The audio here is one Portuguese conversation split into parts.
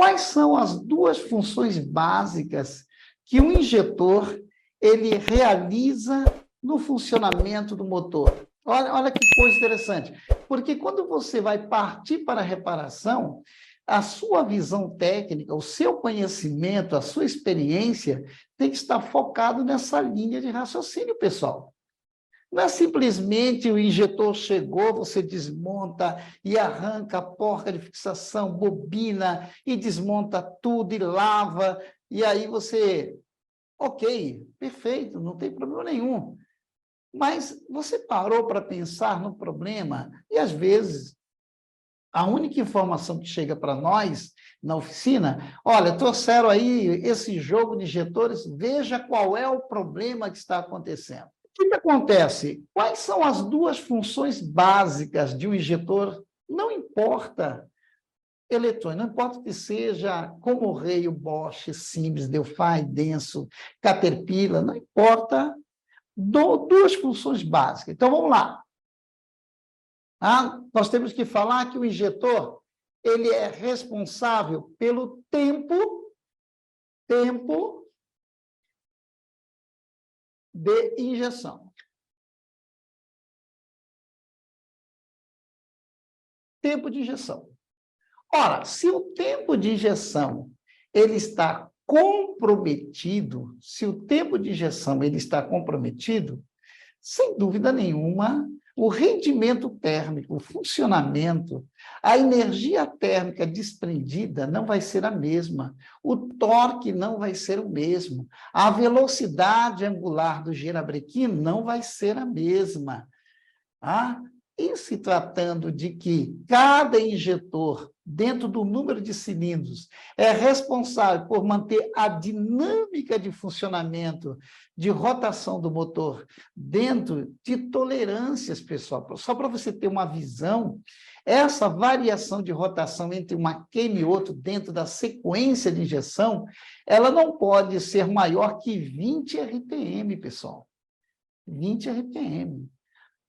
Quais são as duas funções básicas que um injetor ele realiza no funcionamento do motor? Olha que coisa interessante, porque quando você vai partir para a reparação, a sua visão técnica, o seu conhecimento, a sua experiência tem que estar focado nessa linha de raciocínio, pessoal. Não é simplesmente o injetor chegou, você desmonta e arranca a porca de fixação, bobina, e desmonta tudo e lava, e aí você, ok, perfeito, não tem problema nenhum. Mas você parou para pensar no problema, e às vezes a única informação que chega para nós na oficina, olha, trouxeram aí esse jogo de injetores, veja qual é o problema que está acontecendo. O que acontece? Quais são as duas funções básicas de um injetor? Não importa eletrônico, não importa que seja como o Rei, o Bosch, Siemens, Delphi, Denso, Caterpillar, não importa, duas funções básicas. Então, vamos lá. Nós temos que falar que o injetor ele é responsável pelo tempo de injeção. Tempo de injeção. Ora, se o tempo de injeção ele está comprometido, sem dúvida nenhuma, o rendimento térmico, o funcionamento, a energia térmica desprendida não vai ser a mesma, o torque não vai ser o mesmo, a velocidade angular do girabrequim não vai ser a mesma. E se tratando de que cada injetor, dentro do número de cilindros, é responsável por manter a dinâmica de funcionamento, de rotação do motor, dentro de tolerâncias, pessoal. Só para você ter uma visão, essa variação de rotação entre uma queima e outra, dentro da sequência de injeção, ela não pode ser maior que 20 RPM, pessoal. 20 RPM.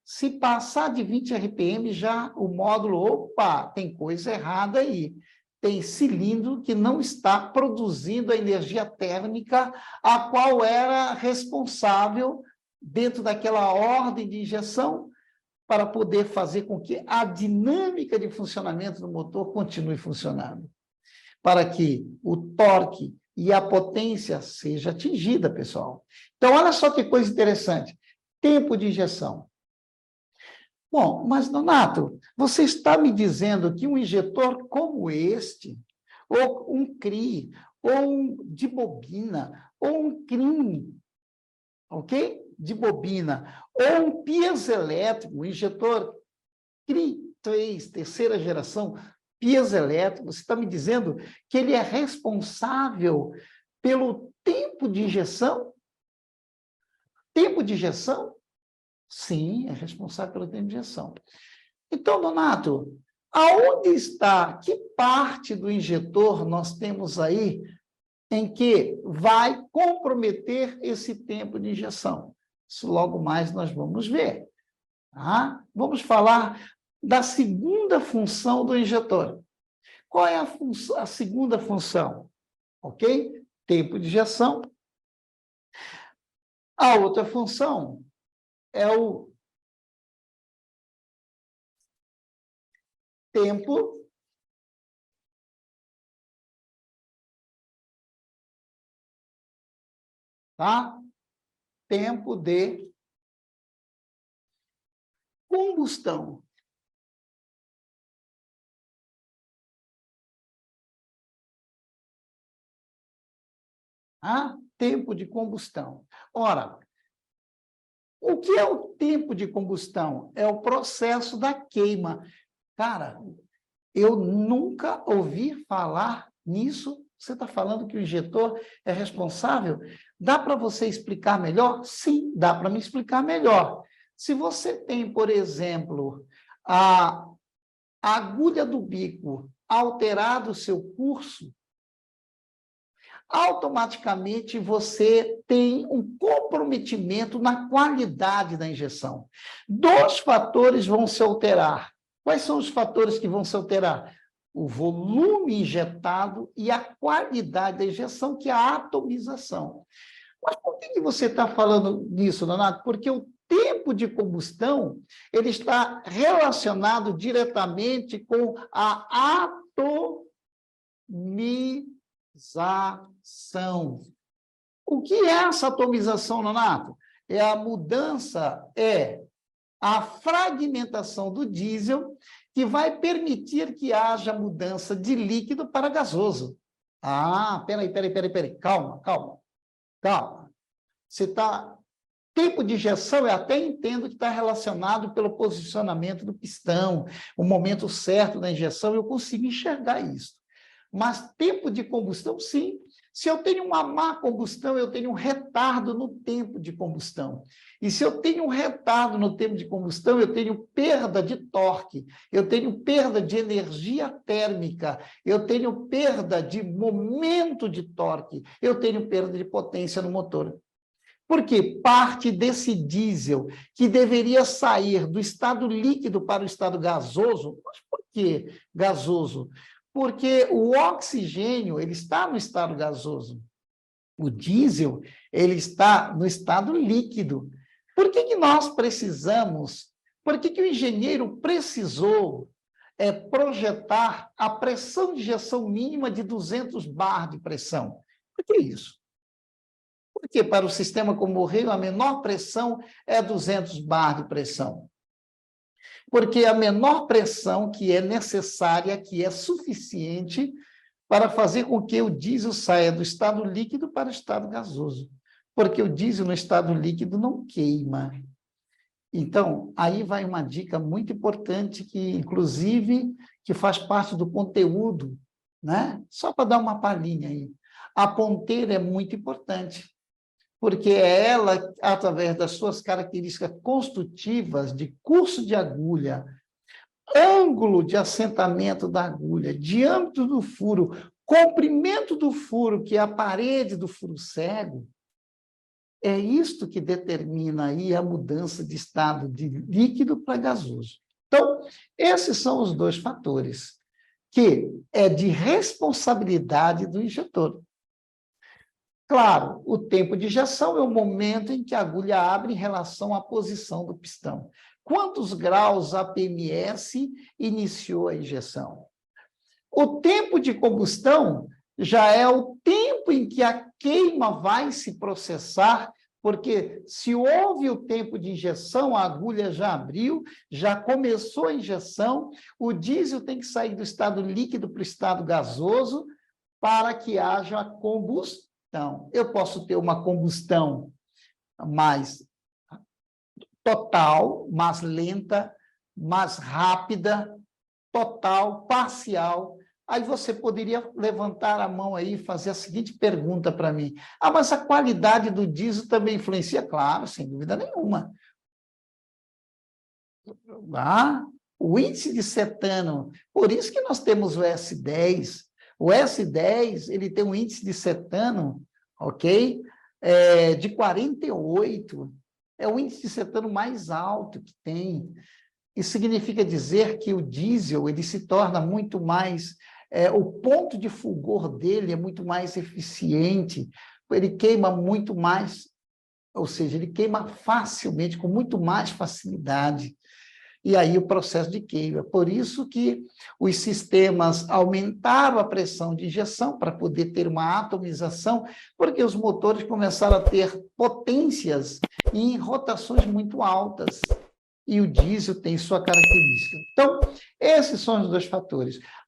Se passar de 20 RPM, já o módulo, opa, tem coisa errada aí. Tem cilindro que não está produzindo a energia térmica a qual era responsável dentro daquela ordem de injeção para poder fazer com que a dinâmica de funcionamento do motor continue funcionando. Para que o torque e a potência seja atingida, pessoal. Então, olha só que coisa interessante. Tempo de injeção. Bom, mas, Donato, você está me dizendo que um injetor como este, ou um CRI, ou um de bobina, ou um CRIM, ok? De bobina, ou um piezoelétrico, um injetor CRI 3, terceira geração, piezoelétrico, você está me dizendo que ele é responsável pelo tempo de injeção? Tempo de injeção? Sim, é responsável pelo tempo de injeção. Então, Donato, aonde está, que parte do injetor nós temos aí em que vai comprometer esse tempo de injeção? Isso logo mais nós vamos ver. Vamos falar da segunda função do injetor. Qual é a segunda função? Ok? Tempo de injeção. A outra função é o tempo tempo de combustão. Tempo de combustão. Ora, o que é o tempo de combustão? É o processo da queima. Cara, eu nunca ouvi falar nisso. Você está falando que o injetor é responsável? Dá para você explicar melhor? Sim, dá para me explicar melhor. Se você tem, por exemplo, a agulha do bico alterado o seu curso, automaticamente você tem um comprometimento na qualidade da injeção. Dois fatores vão se alterar. Quais são os fatores que vão se alterar? o volume injetado e a qualidade da injeção, que é a atomização. Mas por que você está falando nisso, Donato? Porque o tempo de combustão ele está relacionado diretamente com a atomização. O que é essa atomização, Donato? É a mudança, a fragmentação do diesel, que vai permitir que haja mudança de líquido para gasoso. Ah, peraí, calma. Você está... Tempo de injeção, eu até entendo que está relacionado pelo posicionamento do pistão, o momento certo da injeção, eu consigo enxergar isso. Mas tempo de combustão, sim. Se eu tenho uma má combustão, eu tenho um retardo no tempo de combustão. E se eu tenho um retardo no tempo de combustão, eu tenho perda de torque, eu tenho perda de energia térmica, eu tenho perda de momento de torque, eu tenho perda de potência no motor. Porque parte desse diesel que deveria sair do estado líquido para o estado gasoso, mas por que gasoso? Porque o oxigênio ele está no estado gasoso. O diesel ele está no estado líquido. Por que nós precisamos, por que o engenheiro precisou projetar a pressão de injeção mínima de 200 bar de pressão? Por que isso? Porque para o sistema como o Rio, a menor pressão é 200 bar de pressão. Porque a menor pressão que é necessária, que é suficiente para fazer com que o diesel saia do estado líquido para o estado gasoso. Porque o diesel no estado líquido não queima. Então, aí vai uma dica muito importante que, inclusive, que faz parte do conteúdo, né? Só para dar uma palhinha aí. A ponteira é muito importante, porque é ela, através das suas características construtivas de curso de agulha, ângulo de assentamento da agulha, diâmetro do furo, comprimento do furo, que é a parede do furo cego, é isto que determina aí a mudança de estado de líquido para gasoso. Então, esses são os dois fatores, que é de responsabilidade do injetor. Claro, o tempo de injeção é o momento em que a agulha abre em relação à posição do pistão. Quantos graus a PMS iniciou a injeção? O tempo de combustão já é o tempo em que a queima vai se processar, porque se houve o tempo de injeção, a agulha já abriu, já começou a injeção, o diesel tem que sair do estado líquido para o estado gasoso para que haja combustão. Então, eu posso ter uma combustão mais total, mais lenta, mais rápida, total, parcial. Aí você poderia levantar a mão aí e fazer a seguinte pergunta para mim. Ah, mas a qualidade do diesel também influencia? Claro, sem dúvida nenhuma. Ah, o índice de cetano, por isso que nós temos o S10. O S10, ele tem um índice de cetano, ok? De 48. É o índice de cetano mais alto que tem. Isso significa dizer que o diesel, ele se torna muito mais... o ponto de fulgor dele é muito mais eficiente, ele queima muito mais, ou seja, ele queima facilmente, com muito mais facilidade. E aí o processo de queima. Por isso que os sistemas aumentaram a pressão de injeção para poder ter uma atomização, porque os motores começaram a ter potências em rotações muito altas. E o diesel tem sua característica. Então, esses são os dois fatores.